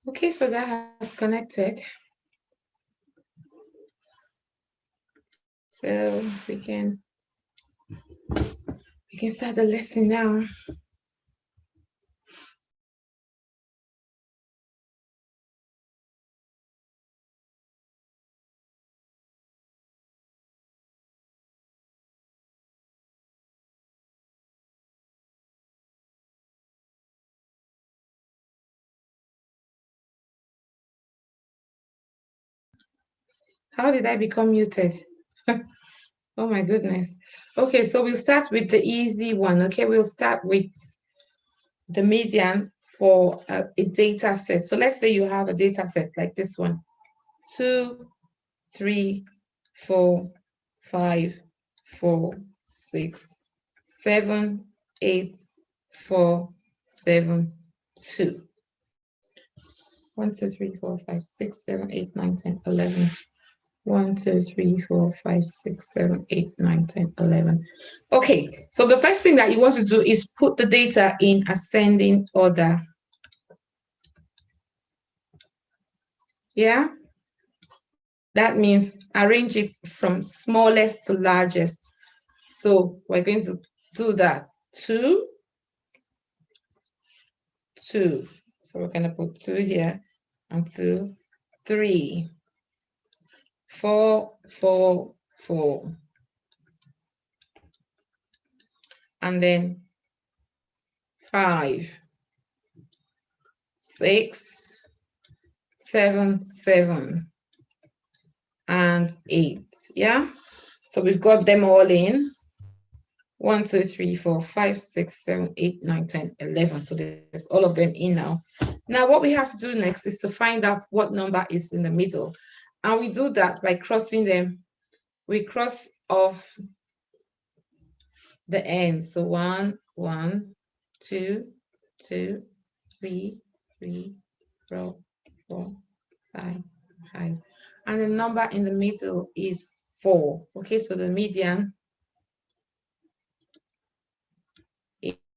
Okay, so that has connected. So we can start the lesson now. How did I become muted? Oh my goodness. Okay, so we'll start with the easy one. Okay, we'll start with the median for a data set. So let's say you have a data set like this one: 2, 3, 4, 5, 4, 6, 7, 8, 4, 7, 2. 1, 2, 3, 4, 5, 6, 7, 8, 9, 10, 11. 1, 2, 3, 4, 5, 6, 7, 8, 9, 10, 11. Okay, so the first thing that you want to do is put the data in ascending order. Yeah? That means arrange it from smallest to largest. So we're going to do that. 2, 2. So we're going to put 2 here and 2, 3, 4, 4, 4. And then 5, 6, 7, 7, and 8. Yeah, so we've got them all in. 1, 2, 3, 4, 5, 6, 7, 8, 9, 10, 11. So there's all of them in now. Now what we have to do next is to find out what number is in the middle, and we do that by crossing them. We cross off the ends. So 1, 1, 2, 2, 3, 3, 4, 4, 5, 5. And the number in the middle is 4. Okay, so the median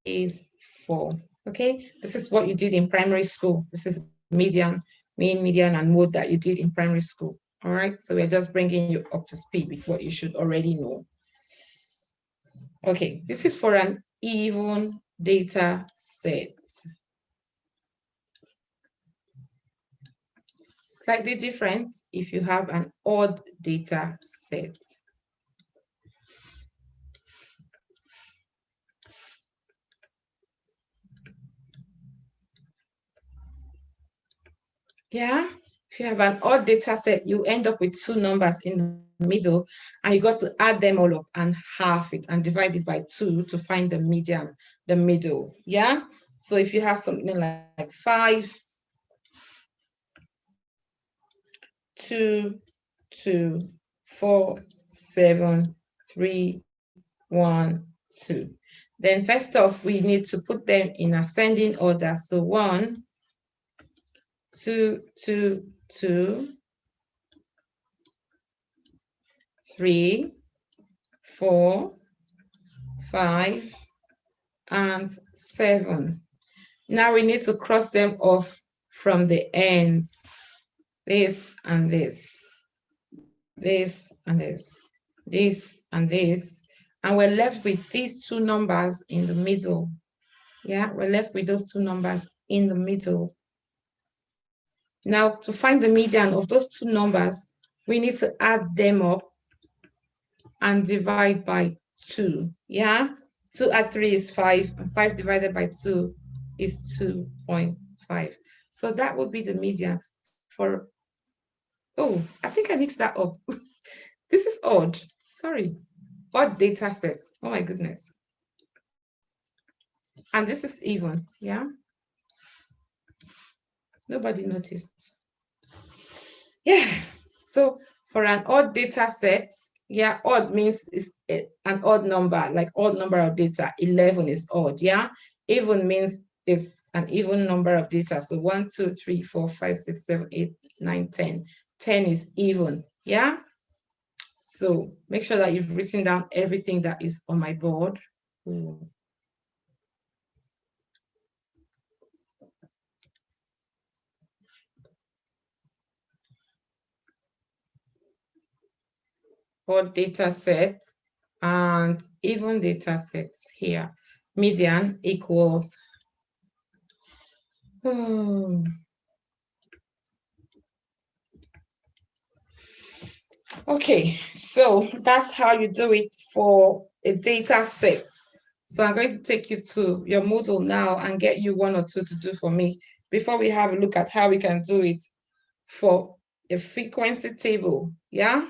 is 4. Okay, this is what you did in primary school. This is median, mean, median, and mode that you did in primary school. All right, so we're just bringing you up to speed with what you should already know. Okay, this is for an even data set. Slightly different if you have an odd data set. Yeah, if you have an odd data set, you end up with 2 numbers in the middle, and you got to add them all up and half it and divide it by 2 to find the median, the middle. Yeah, so if you have something like 5, 2, 2, 4, 7, 3, 1, 2. Then first off, we need to put them in ascending order. So 1, 2, 2, 2, 3, 4, 5, and 7. Now we need to cross them off from the ends. This and this. This and this. This and this. And we're left with these 2 numbers in the middle. Yeah, we're left with those 2 numbers in the middle. Now, to find the median of those 2 numbers, we need to add them up and divide by 2. Yeah, 2 add 3 is 5, and 5 divided by 2 is 2.5. So that would be the median for, oh, I think I mixed that up. This is odd, sorry, odd data sets. Oh my goodness. And this is even, yeah? Nobody noticed. Yeah, so for an odd data set, yeah, odd means it's an odd number, like odd number of data. 11 is odd, yeah? Even means it's an even number of data. So 1, 2, 3, 4, 5, 6, 7, 8, 9, 10. 10 is even, yeah? So make sure that you've written down everything that is on my board. Ooh. odd data set, and even data sets here. Median equals okay, so that's how you do it for a data set. So I'm going to take you to your Moodle now and get you one or two to do for me before we have a look at how we can do it for a frequency table. Yeah.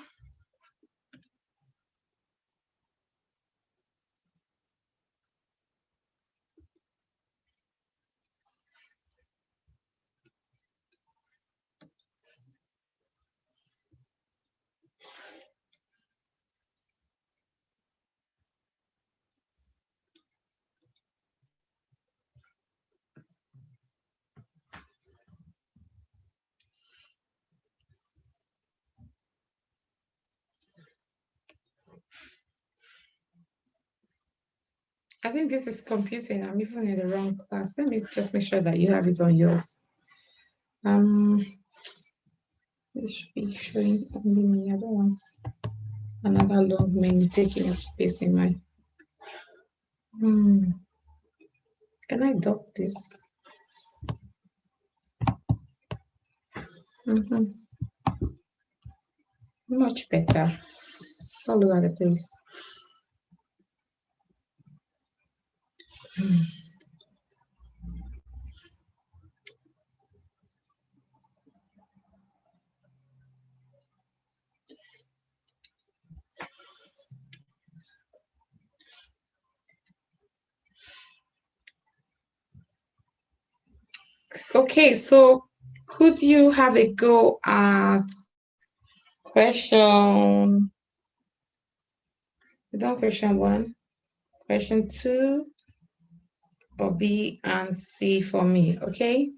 I think this is computing. I'm even in the wrong class. Let me just make sure that you have it on yours. This should be showing only me. I don't want another long menu taking up space in my. Can I dock this? Much better. It's all over the place. Okay, so could you have a go at question? We done question 1, question 2, or B and C for me, okay?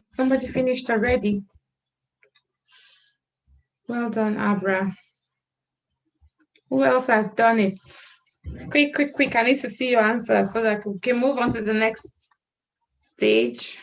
Somebody finished already. Well done, Abra. Who else has done it? Quick, quick, quick. I need to see your answer so that we can move on to the next stage.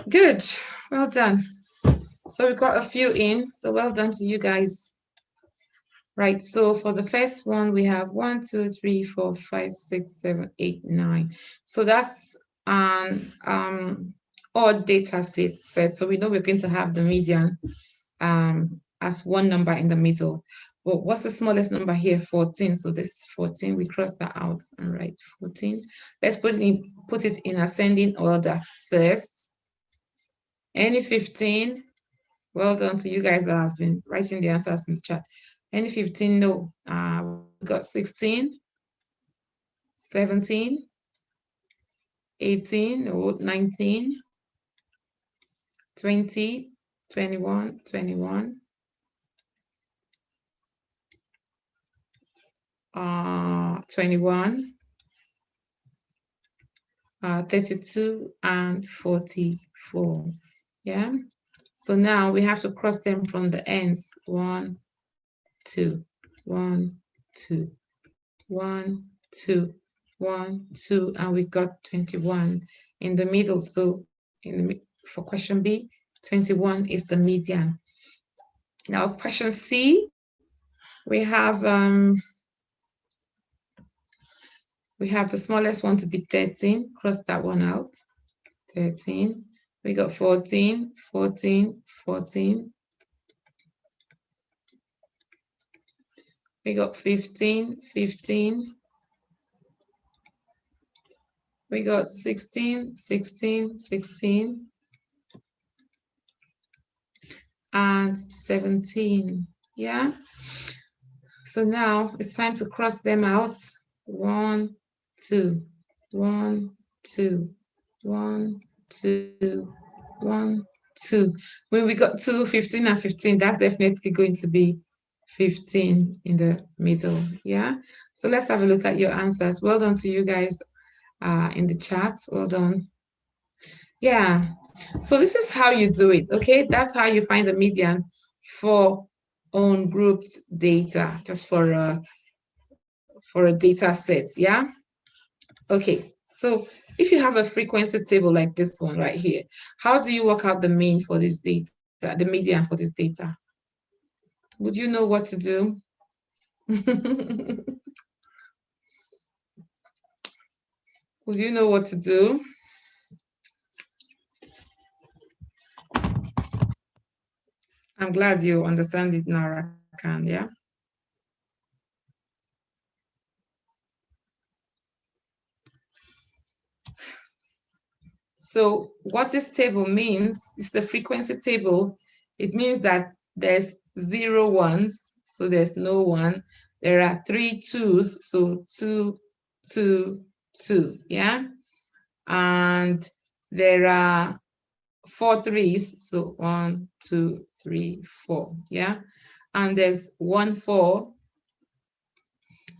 Good. Well done. So we got a few in. So well done to you guys. Right. So for the first one, we have 1, 2, 3, 4, 5, 6, 7, 8, 9. So that's an odd data set. So we know we're going to have the median as one number in the middle. But what's the smallest number here? 14. So this is 14. We cross that out and write 14. Let's put it in ascending order first. Any 15? Well done to you guys that have been writing the answers in the chat. Any 15? No. We got 16, 17, 18, or 19, 20, 21, 21, 21, 32, and 44. Yeah. So now we have to cross them from the ends. 1, 2, 1, 2, 1, 2, 1, 2, and we got 21 in the middle. So for question B, 21 is the median. Now question C, we have the smallest one to be 13. Cross that one out. 13. We got 14, 14, 14. We got 15, 15. We got 16, 16, 16. And 17. Yeah. So now it's time to cross them out. 1, 2, 1, 2, 1, 2, 1, 2. When we got 2, 15, and 15, that's definitely going to be 15 in the middle. Yeah. So let's have a look at your answers. Well done to you guys in the chat. Well done. Yeah. So this is how you do it. Okay. That's how you find the median for ungrouped data, just for a data set. Yeah. Okay. So if you have a frequency table like this one right here, how do you work out the mean for this data, the median for this data? Would you know what to do? Would you know what to do? I'm glad you understand it now, Rakan, yeah? So what this table means is the frequency table. It means that there's 0 ones, so there's no one. There are 3 twos, so 2, 2, 2, yeah? And there are 4 threes, so 1, 2, 3, 4, yeah? And there's 1 4,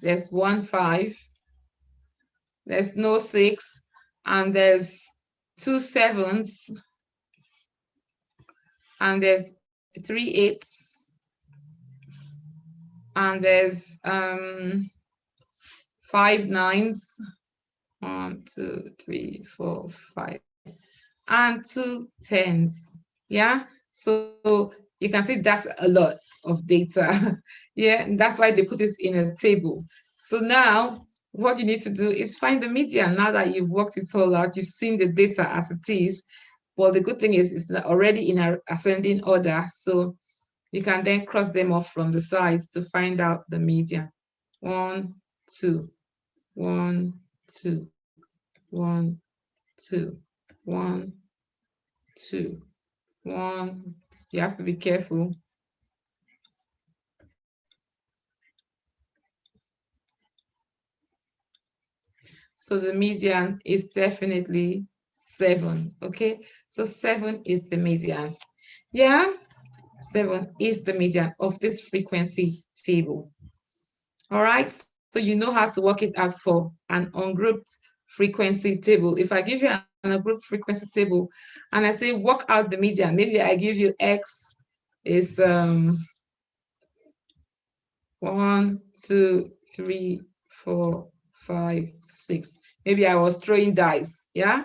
there's 1 5, there's no 6, and there's 2 sevens, and there's 3 8s, and there's 5 9s, 1 2 3 4 5, and 2 10s. Yeah, so you can see that's a lot of data. Yeah, and that's why they put it in a table. So now what you need to do is find the median. Now that you've worked it all out, you've seen the data as it is. Well, the good thing is it's already in an ascending order, so you can then cross them off from the sides to find out the median. 1 2, 1 2, 1 2, 1 2, 1. You have to be careful. So the median is definitely 7. Okay, so 7 is the median. Yeah, 7 is the median of this frequency table. All right, so you know how to work it out for an ungrouped frequency table. If I give you an ungrouped frequency table and I say work out the median, maybe I give you X is 1, 2, 3, 4, 5, 6. Maybe I was throwing dice, yeah?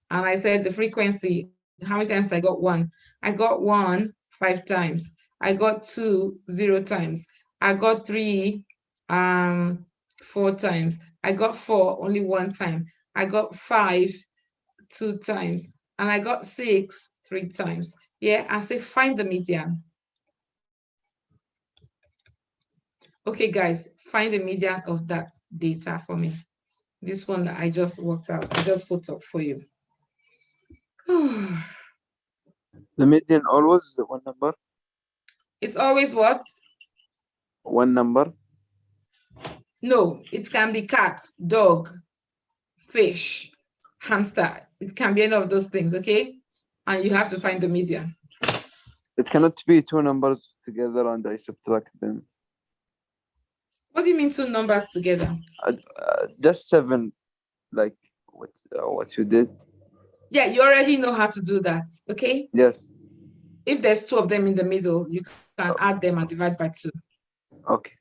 And I said the frequency, how many times I got 1? I got 1 5 times. I got 2 0 times. I got 3 4 times. I got 4 only 1 time. I got 5 2 times. And I got 6 3 times. Yeah, I say find the median. Okay, guys, find the median of that data for me. This one that I just worked out, I just put up for you. The median always one number? It's always what? One number? No, it can be cat, dog, fish, hamster. It can be any of those things, okay? And you have to find the median. It cannot be two numbers together and I subtract them. What do you mean two numbers together? Just 7, like what you did. Yeah, you already know how to do that, okay? Yes. If there's 2 of them in the middle, you can add them and divide by 2. Okay.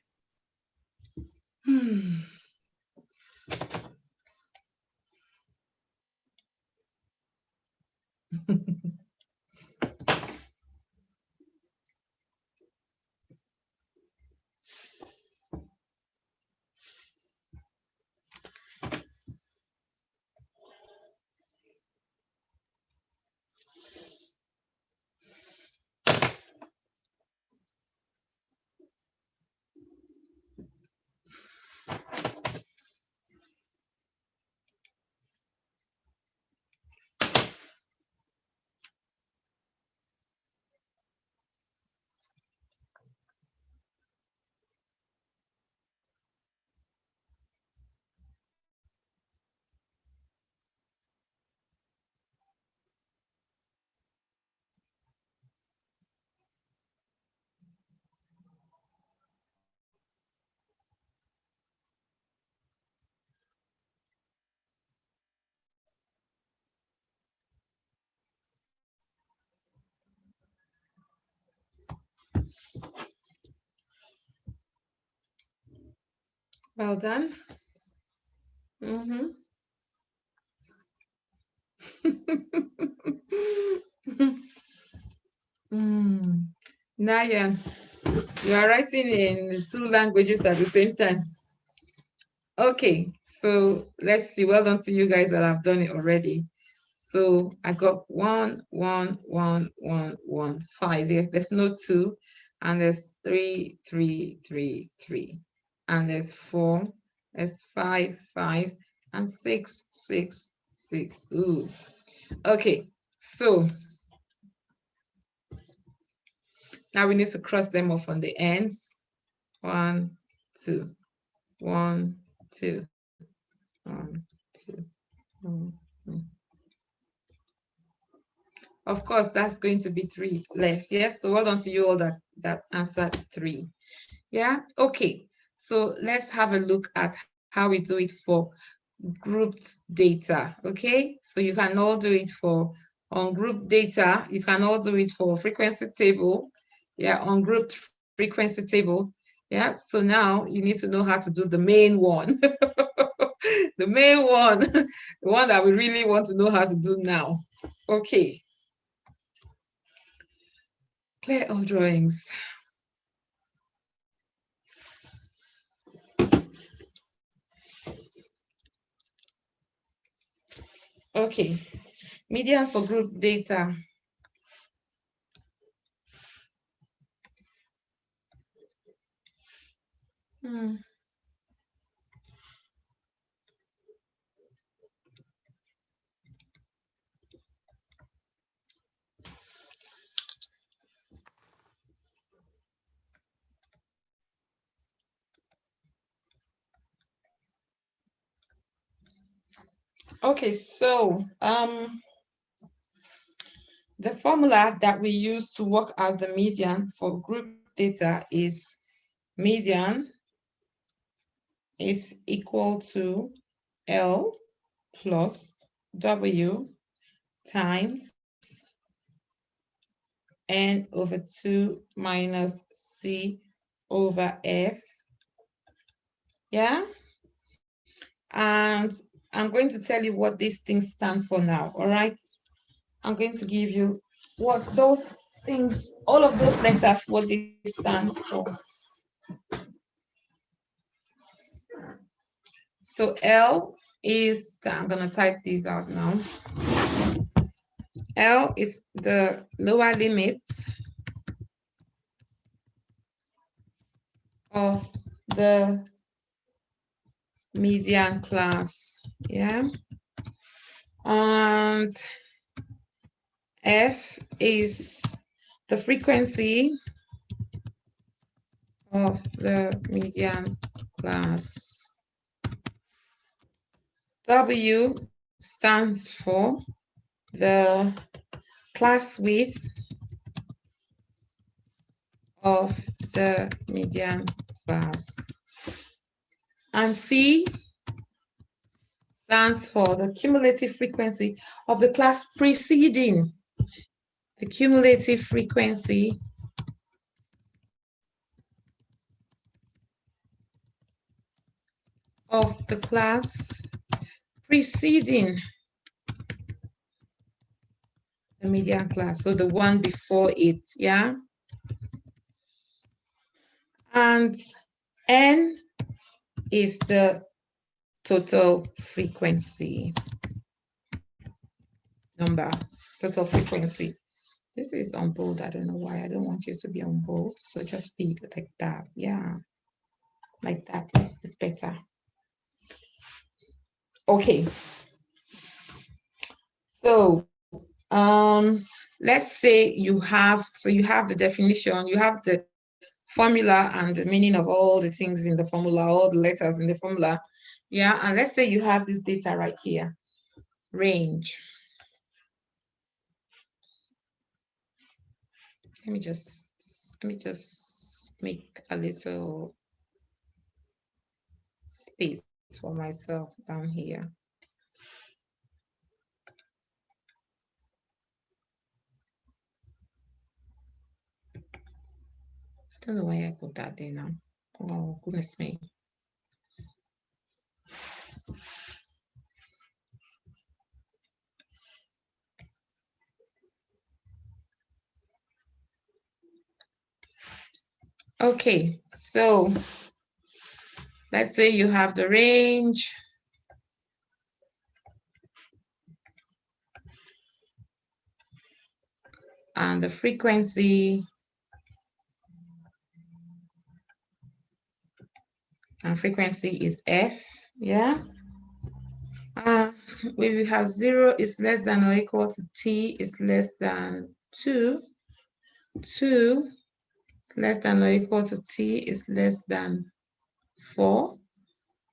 Well done. Naya, you are writing in 2 languages at the same time. Okay, so let's see. Well done to you guys that have done it already. So I got 1, 1, 1, 1, 1, 5 here. There's no 2, and there's 3, 3, 3, 3, and there's 4, there's 5, 5, and 6, 6, 6. Ooh. Okay, so now we need to cross them off on the ends. 1, 2, 1, 2, 1, 2, 1, 2. Of course, that's going to be 3 left. Yes, so well done to you all that answered 3. Yeah, okay. So let's have a look at how we do it for grouped data. Okay, so you can all do it for ungrouped data. You can all do it for frequency table. Yeah, ungrouped frequency table. Yeah, so now you need to know how to do the main one. The main one, the one that we really want to know how to do now. Okay. Clear all drawings. Okay, median for group data. Okay, so the formula that we use to work out the median for group data is median is equal to L plus W times N over 2 minus C over F. Yeah? And I'm going to tell you what these things stand for now, all right? I'm going to give you what those things, all of those letters, what they stand for. So L is, I'm going to type these out now. L is the lower limit of the median class, yeah? And F is the frequency of the median class. W stands for the class width of the median class. And C stands for the cumulative frequency of the class preceding. The cumulative frequency of the class preceding the median class, so the one before it, yeah? And N is the total frequency number, total frequency. This is on bold. I don't know why. I don't want you to be on bold. So just be like that. Yeah. Like that. It's better. Okay. So let's say you have the definition, you have the formula and the meaning of all the things in the formula, all the letters in the formula. Yeah. And let's say you have this data right here. Range. Let me just make a little space for myself down here. I don't know why I put that there now. Oh, goodness me. Okay, so let's say you have the range. And the frequency. And frequency is F, yeah? We will have 0 is less than or equal to T is less than 2. 2 is less than or equal to T is less than 4.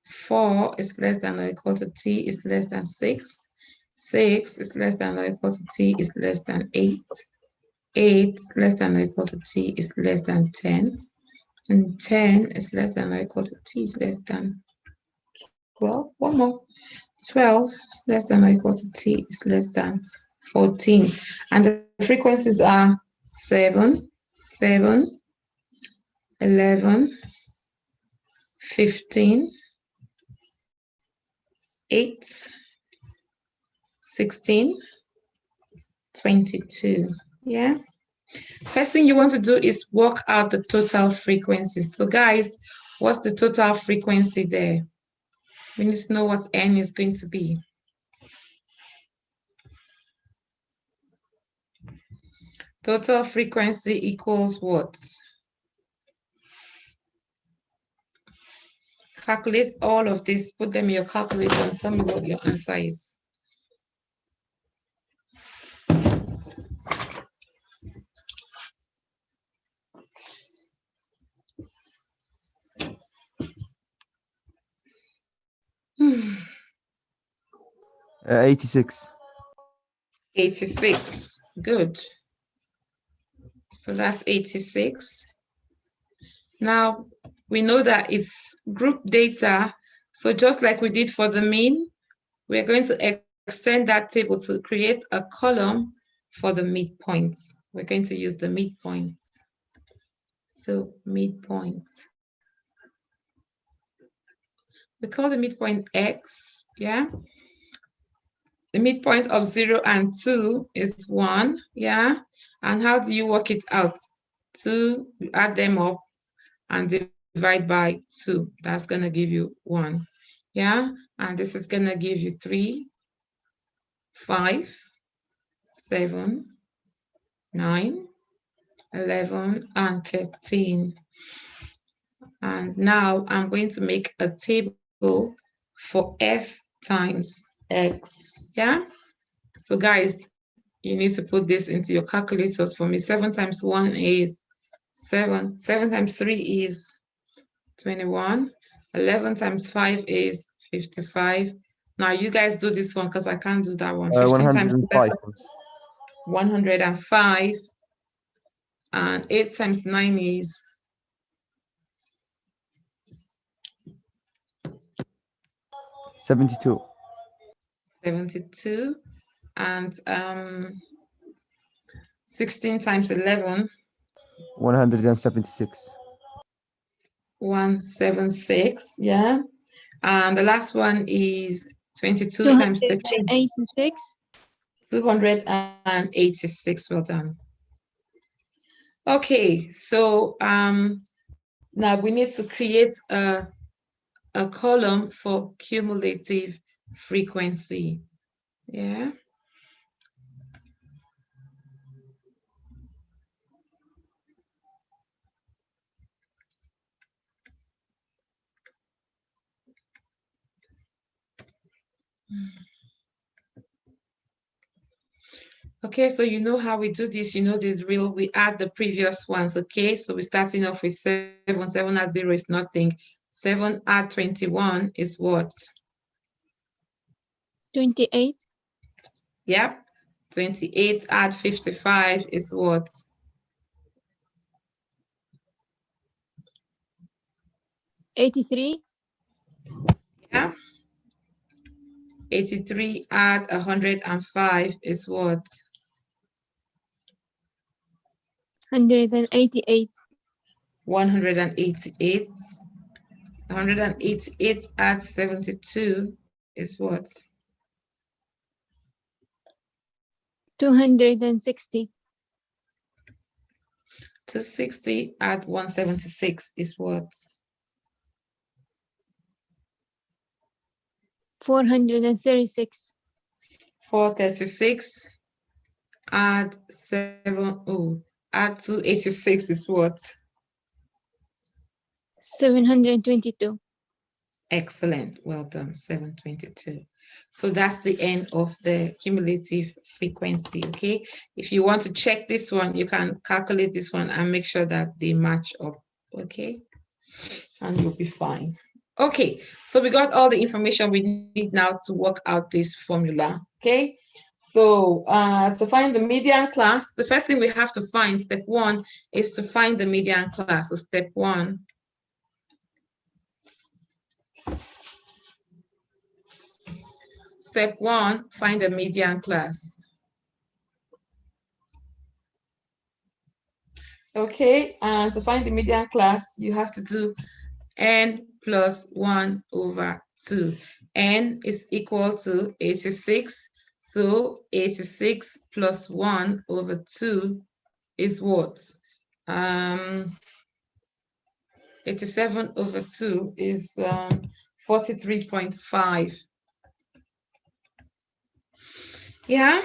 4 is less than or equal to T is less than 6. 6 is less than or equal to T is less than 8. 8 is less than or equal to T is less than 10. And 10 is less than or equal to T is less than 12. One more. 12 is less than or equal to T is less than 14. And the frequencies are 7, 7, 11, 15, 8, 16, 22. Yeah. First thing you want to do is work out the total frequency. So guys, what's the total frequency there? We need to know what N is going to be. Total frequency equals what? Calculate all of this, put them in your calculator and tell me what your answer is. 86. 86. Good. So that's 86. Now, we know that it's group data. So just like we did for the mean, we're going to extend that table to create a column for the midpoints. We're going to use the midpoints. So midpoint. We call the midpoint X, yeah? The midpoint of 0 and 2 is 1, yeah? And how do you work it out? 2, you add them up and divide by 2. That's going to give you 1, yeah? And this is going to give you 3, 5, 7, 9, 11, and 13. And now I'm going to make a table for F times X, yeah? So guys, you need to put this into your calculators for me. 7 times 1 is 7. 7 times 3 is 21. 11 times 5 is 55. Now you guys do this one because I can't do that one. 15 times 7, 105. And 8 times 9 is 72. 72. And 16 times 11. 176. 176, yeah. And the last one is 22 times 13. 286. 286. Well done. Okay, so now we need to create a column for cumulative frequency. Yeah. Okay, so you know how we do this, you know the drill, we add the previous ones, okay? So we're starting off with 7, 7 at 0 is nothing. 7 at 21 is what? 28. Yep. 28 at 55 is what? 83. Yeah. 83 at 105 is what? 188. 188. 188 at 72 is what? 260. 260 at 176 is what? 436. 436 at 286 is what? 722. Excellent. Well done. 722. So that's the end of the cumulative frequency. Okay. If you want to check this one, you can calculate this one and make sure that they match up. Okay. And you'll be fine. Okay. So we got all the information we need now to work out this formula. Okay. So to find the median class, the first thing we have to find, step 1, is to find the median class. So step 1. Step 1, find the median class. Okay, and to find the median class, you have to do n plus 1 over 2. N is equal to 86. So 86 plus 1 over 2 is what? 87 over 2 is 43.5. Yeah.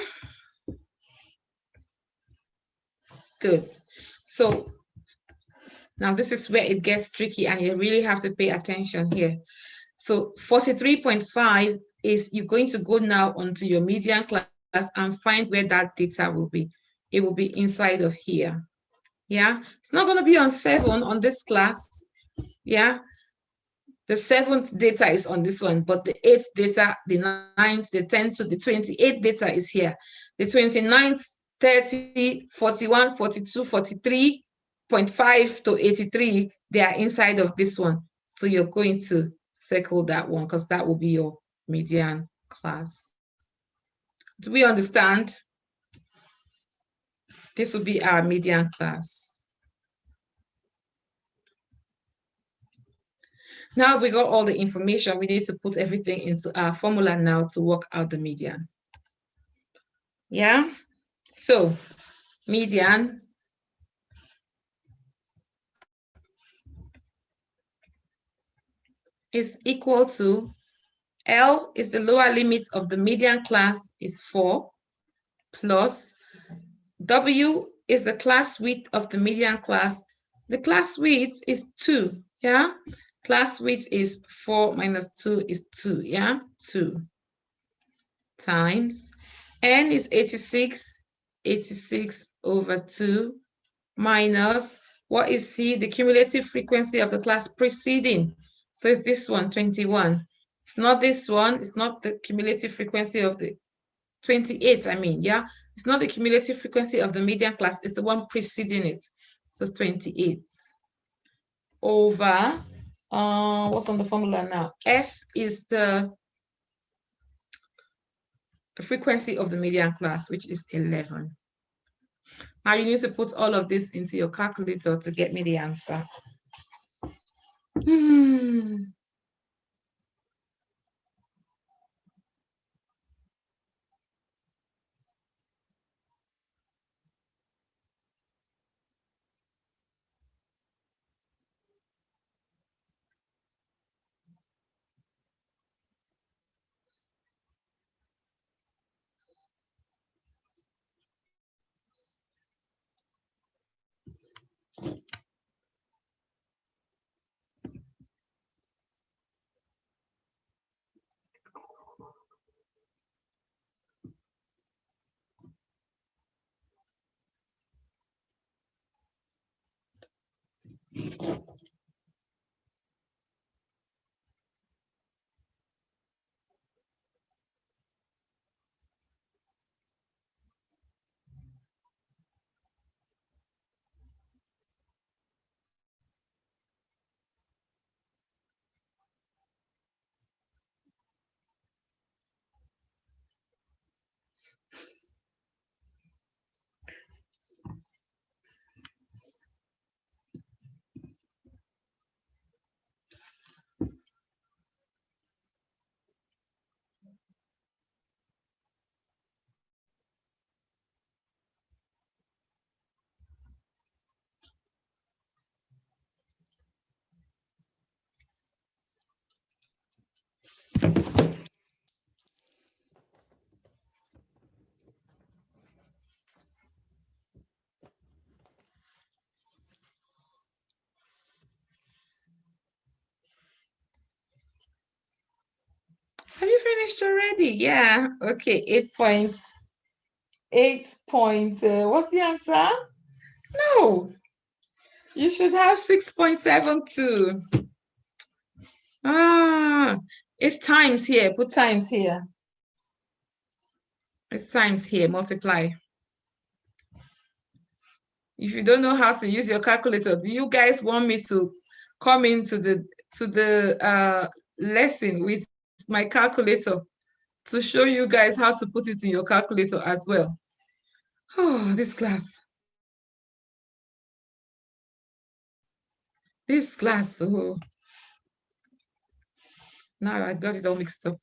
Good. So now this is where it gets tricky and you really have to pay attention here. So 43.5 is you're going to go now onto your median class and find where that data will be. It will be inside of here. Yeah. It's not going to be on 7 on this class. Yeah. The 7th data is on this one, but the 8th data, the 9th, the 10th to the 28th data is here. The 29th, 30, 41, 42, 43.5 to 83, they are inside of this one. So you're going to circle that one because that will be your median class. Do we understand? This will be our median class. Now we got all the information. We need to put everything into our formula now to work out the median. Yeah, so median is equal to L is the lower limit of the median class is 4 plus W is the class width of the median class. The class width is 2, yeah? Class width is 4 minus 2 is 2, yeah? 2 times N is 86, 86 over 2 minus, what is C? The cumulative frequency of the class preceding. So it's this one, 21. It's not this one. It's not the cumulative frequency of the 28, I mean, yeah? It's not the cumulative frequency of the median class. It's the one preceding it. So it's 28 over, what's on the formula now? F is the frequency of the median class, which is 11. Now you need to put all of this into your calculator to get me the answer. Have you finished already? Yeah. Okay. 8 point. What's the answer? No. You should have 6.72. It's times here. Put times here. It's times here. Multiply. If you don't know how to use your calculator, do you guys want me to come into the lesson with my calculator to show you guys how to put it in your calculator as well? Oh, this class. This class. Oh. Now I got it all mixed up.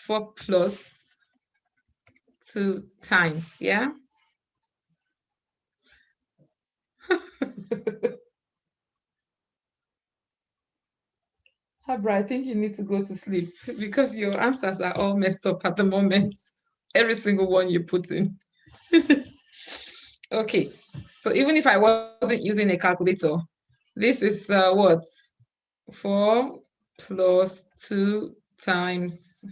4 plus 2 times, yeah? Habra, I think you need to go to sleep because your answers are all messed up at the moment. Every single one you put in. Okay, so even if I wasn't using a calculator, this is what? 4 plus 2 times,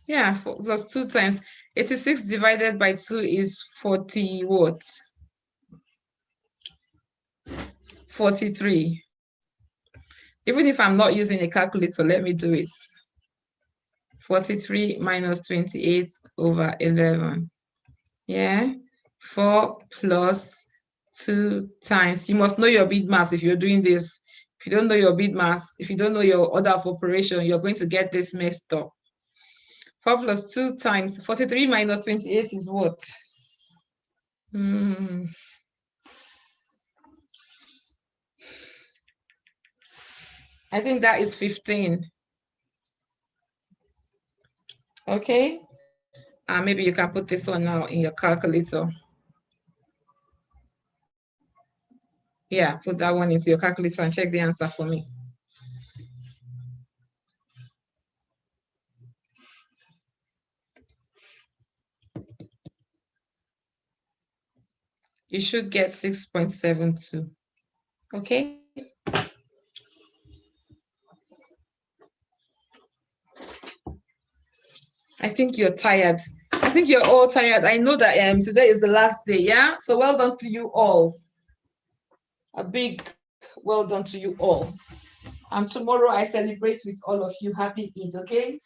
yeah, 4 plus 2 times 86 divided by 2 is 40 what? 43. Even if I'm not using a calculator, let me do it. 43 minus 28 over 11. Yeah. 4 plus 2 times. You must know your bid mass if you're doing this. If you don't know your bid mass, if you don't know your order of operation, you're going to get this messed up. 4 plus 2 times 43 minus 28 is what? I think that is 15. Okay. Maybe you can put this one now in your calculator. Yeah, put that one into your calculator and check the answer for me. You should get 6.72. Okay. I think you're tired. I think you're all tired. I know that today is the last day, yeah? So well done to you all. A big well done to you all. And tomorrow I celebrate with all of you. Happy Eid, okay?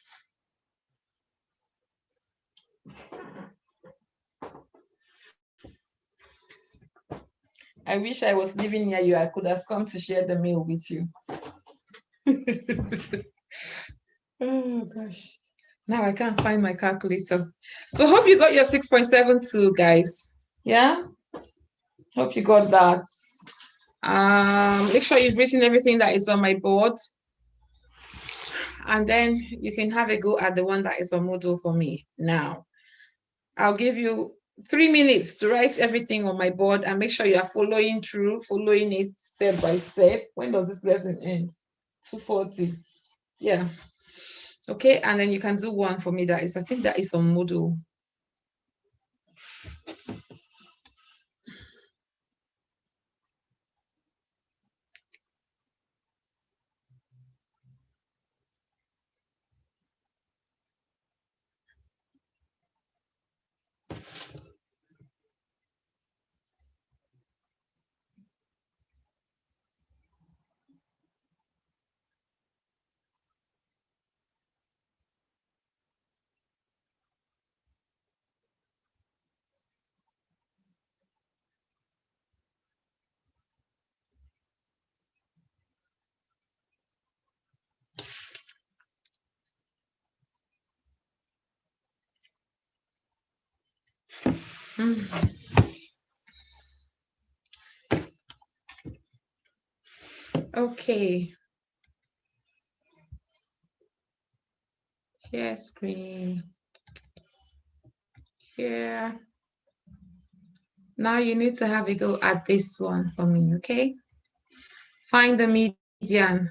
I wish I was living near you. I could have come to share the meal with you. Oh gosh. Now I can't find my calculator. So hope you got your 6.72, guys. Yeah? Hope you got that. Make sure you've written everything that is on my board. And then you can have a go at the one that is on Moodle for me. Now, I'll give you 3 minutes to write everything on my board and make sure you are following it step by step. When does this lesson end? 2:40. Yeah. Okay, and then you can do one for me I think that is on Moodle. Okay. Share screen. Yeah. Now you need to have a go at this one for me, okay? Find the median.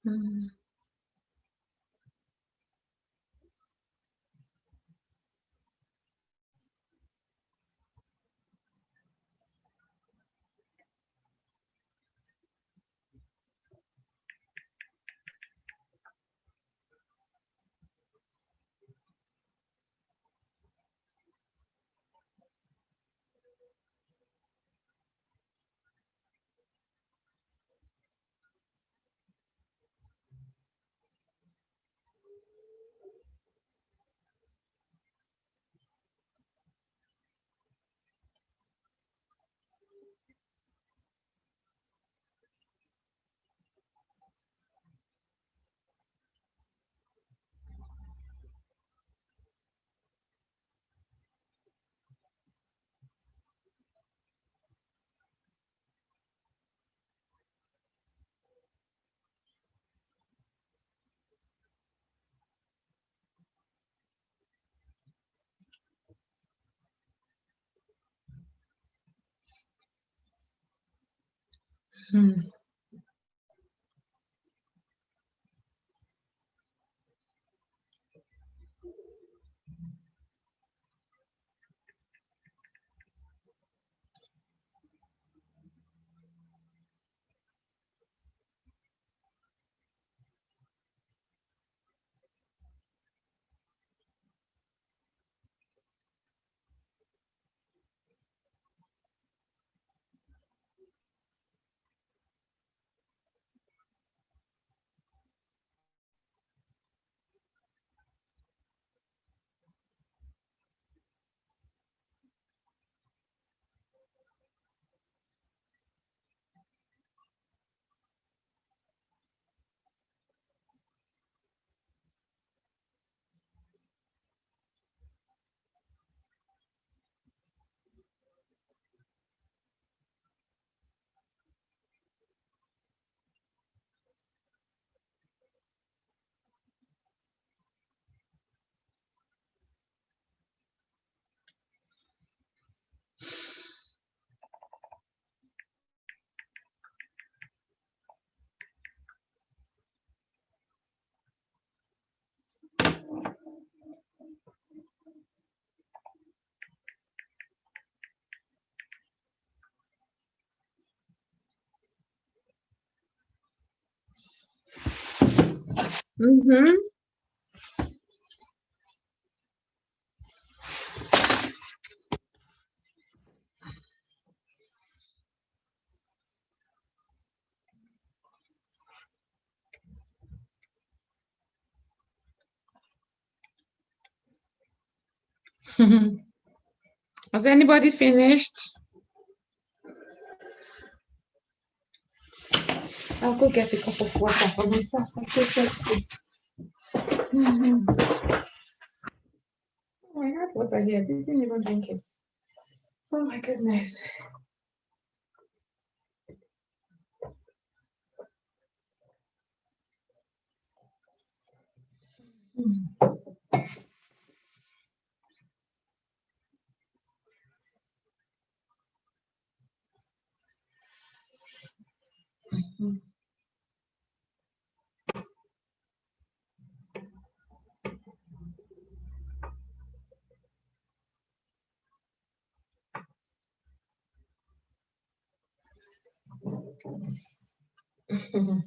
Mm. Mm. Mm-hmm. Has anybody finished? I'll go get a cup of water for myself. I'm so thirsty. Mhm. Oh, I had water here. Didn't even drink it. Oh my goodness. Mhm.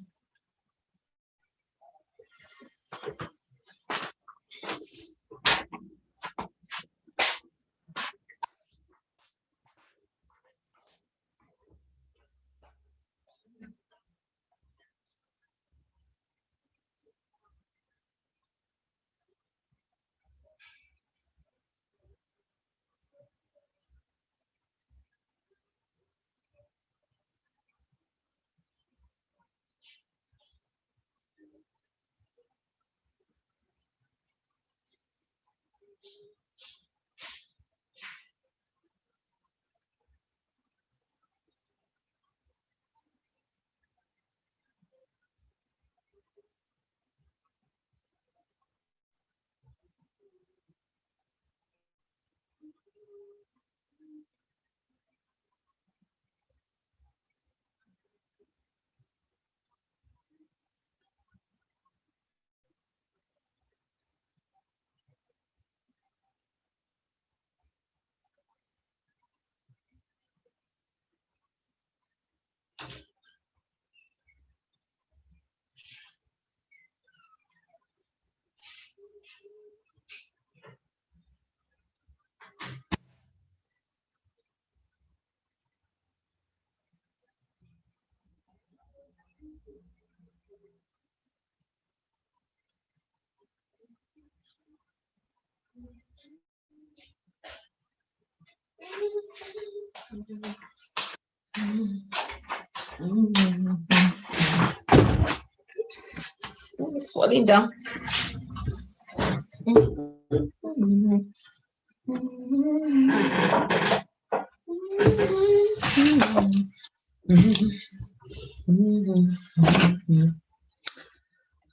Oops, it's falling down.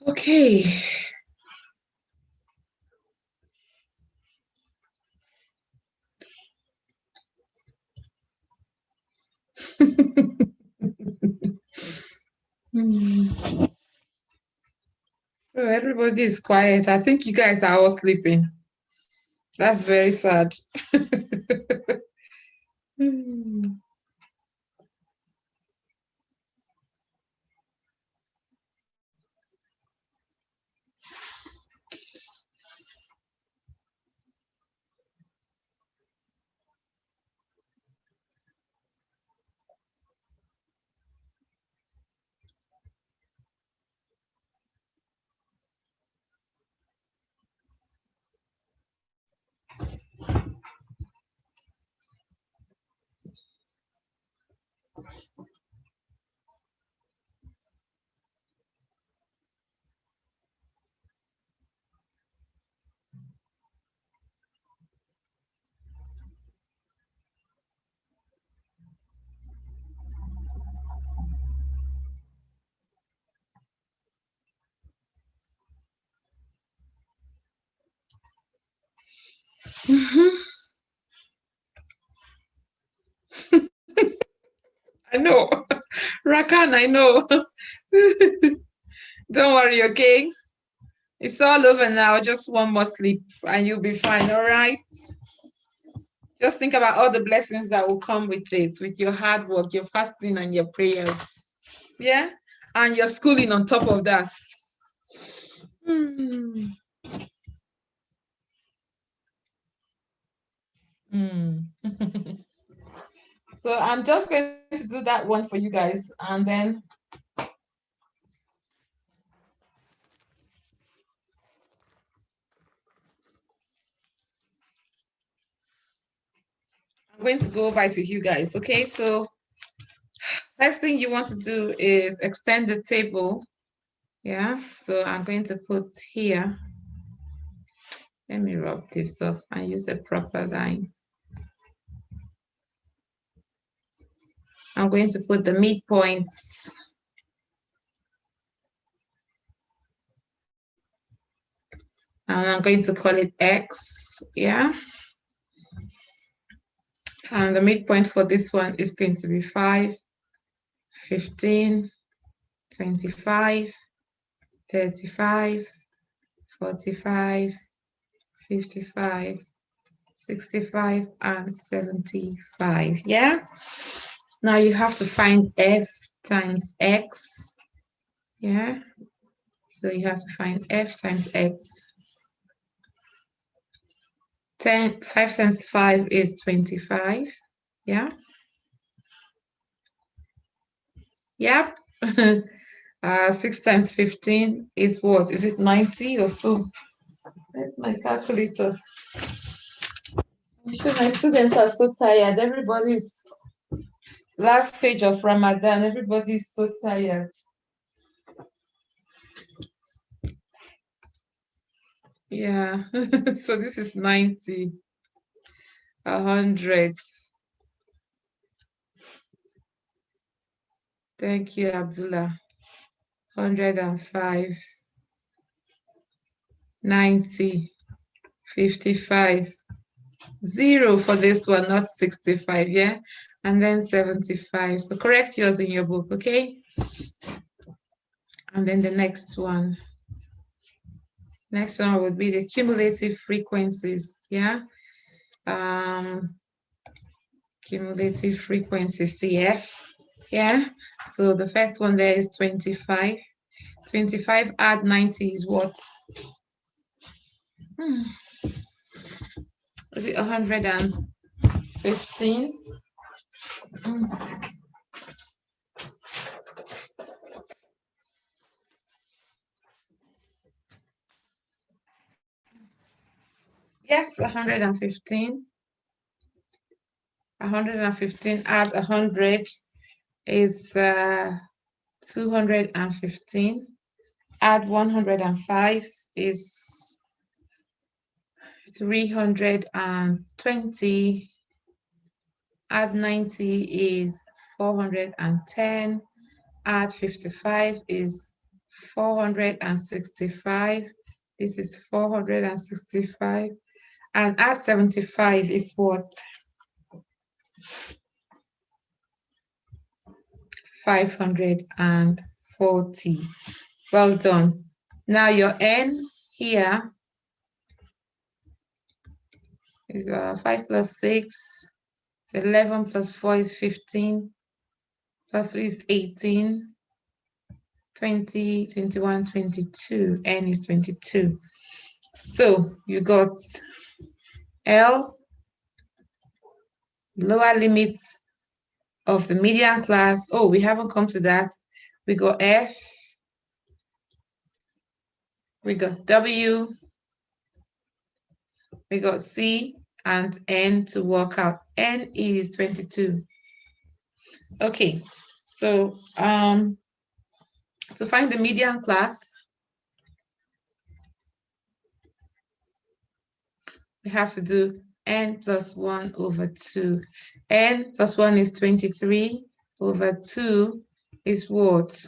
Okay. So everybody is quiet. I think you guys are all sleeping. That's very sad. I know. Rakan, I know. Don't worry, okay? It's all over now. Just one more sleep and you'll be fine, all right? Just think about all the blessings that will come with it, with your hard work, your fasting, and your prayers. Yeah? And your schooling on top of that. Hmm. Hmm. So I'm just going to do that one for you guys, and then I'm going to go over it with you guys. Okay, so first thing you want to do is extend the table. Yeah, so I'm going to put here. Let me rub this off and use a proper line. I'm going to put the midpoints. And I'm going to call it X, yeah? And the midpoint for this one is going to be 5, 15, 25, 35, 45, 55, 65, and 75, yeah? Now you have to find F times X, yeah? So you have to find F times X. 5 times 5 is 25, yeah? Yep. 6 times 15 is what? Is it 90 or so? That's my calculator. I'm sure my students are so tired. Everybody's last stage of Ramadan. Everybody's so tired. Yeah. So this is 90, 100. Thank you, Abdullah. 105, 90, 55. 0 for this one, not 65, yeah? And then 75. So correct yours in your book, okay? And then the next one. Next one would be the cumulative frequencies, yeah? Cumulative frequencies, CF, yeah? So the first one there is 25. 25 add 90 is what? Is it 115? Yes, 115. 115 add 100 is 215. Add 105 is 320. Add 90 is 410. Add 55 is 465. This is 465. And add 75 is what? 540. Well done. Now your n here is 5 plus 6. It's 11 plus 4 is 15. Plus 3 is 18. 20, 21, 22. N is 22. So you got L, lower limits of the median class. Oh, we haven't come to that. We got F. We got W. We got C and N to work out. N is 22. Okay, so to find the median class, we have to do n plus 1 over 2. N plus 1 is 23 over 2 is what?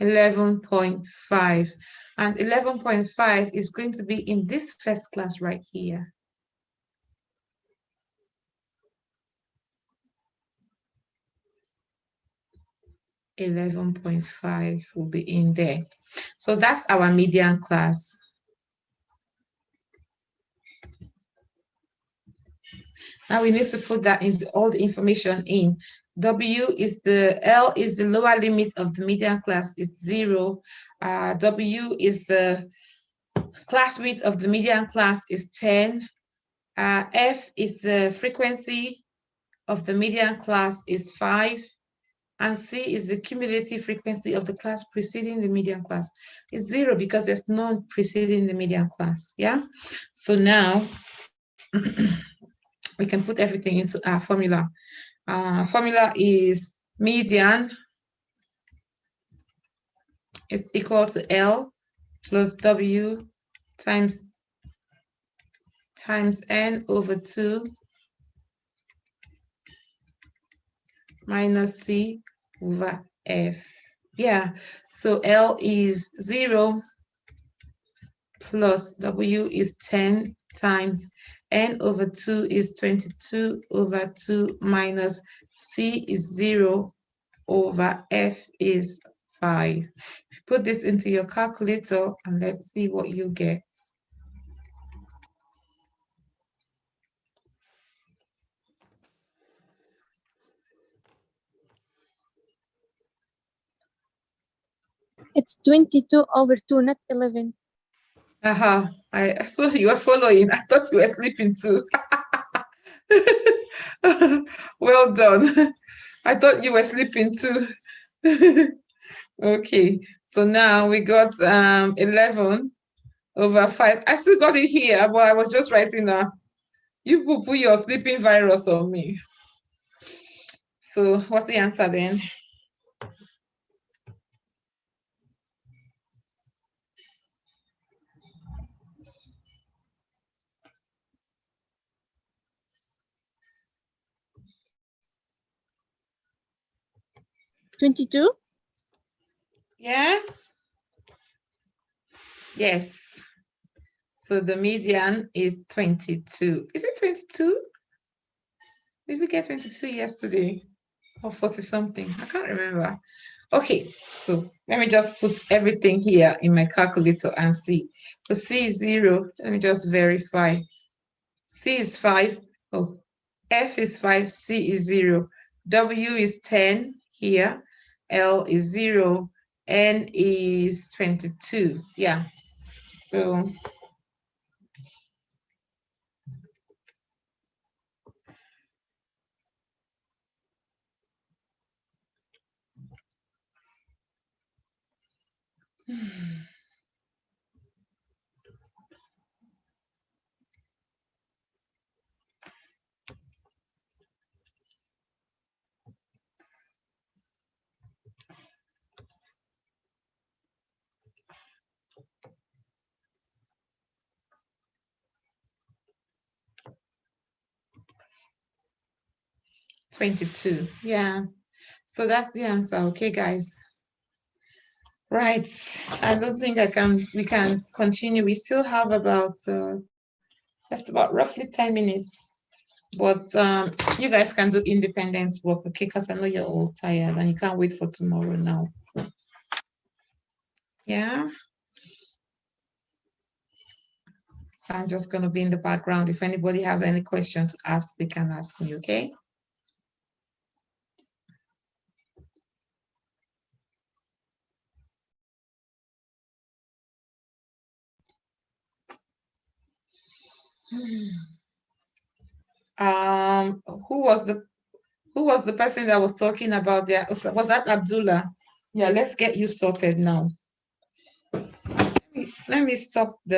11.5. And 11.5 is going to be in this first class right here. 11.5 will be in there. So that's our median class. Now we need to put that in all the information in. L is the lower limit of the median class, is 0. W is the class width of the median class, is 10. F is the frequency of the median class, is 5. And C is the cumulative frequency of the class preceding the median class. It's 0 because there's none preceding the median class. Yeah. So now we can put everything into our formula. Formula is median is equal to L plus W times N over 2 minus C over F. Yeah, so L is 0 plus W is 10 times N over 2 is 22 over 2 minus C is 0 over F is 5. Put this into your calculator and let's see what you get. It's 22 over 2, not 11. I saw you were following. I thought you were sleeping too. Well done. I thought you were sleeping too. Okay, so now we got 11 over 5. I still got it here, but I was just writing now. You people put your sleeping virus on me. So what's the answer then? $22? Yeah? Yes. So the median is 22. Is it 22? Did we get 22 yesterday? Or 40 something? I can't remember. Okay, so let me just put everything here in my calculator and see. So C is 0. Let me just verify. C is 5. Oh, F is 5. C is 0. W is 10 here. L is 0. N is 22. Yeah. So 22. Yeah. So that's the answer. Okay, guys. Right. I don't think we can continue. We still have about that's about roughly 10 minutes. But you guys can do independent work, okay? Because I know you're all tired and you can't wait for tomorrow now. Yeah. So I'm just going to be in the background. If anybody has any questions to ask, they can ask me, okay? Who was the person that was talking about there? Was that Abdullah? Yeah, let's get you sorted now. Let me stop the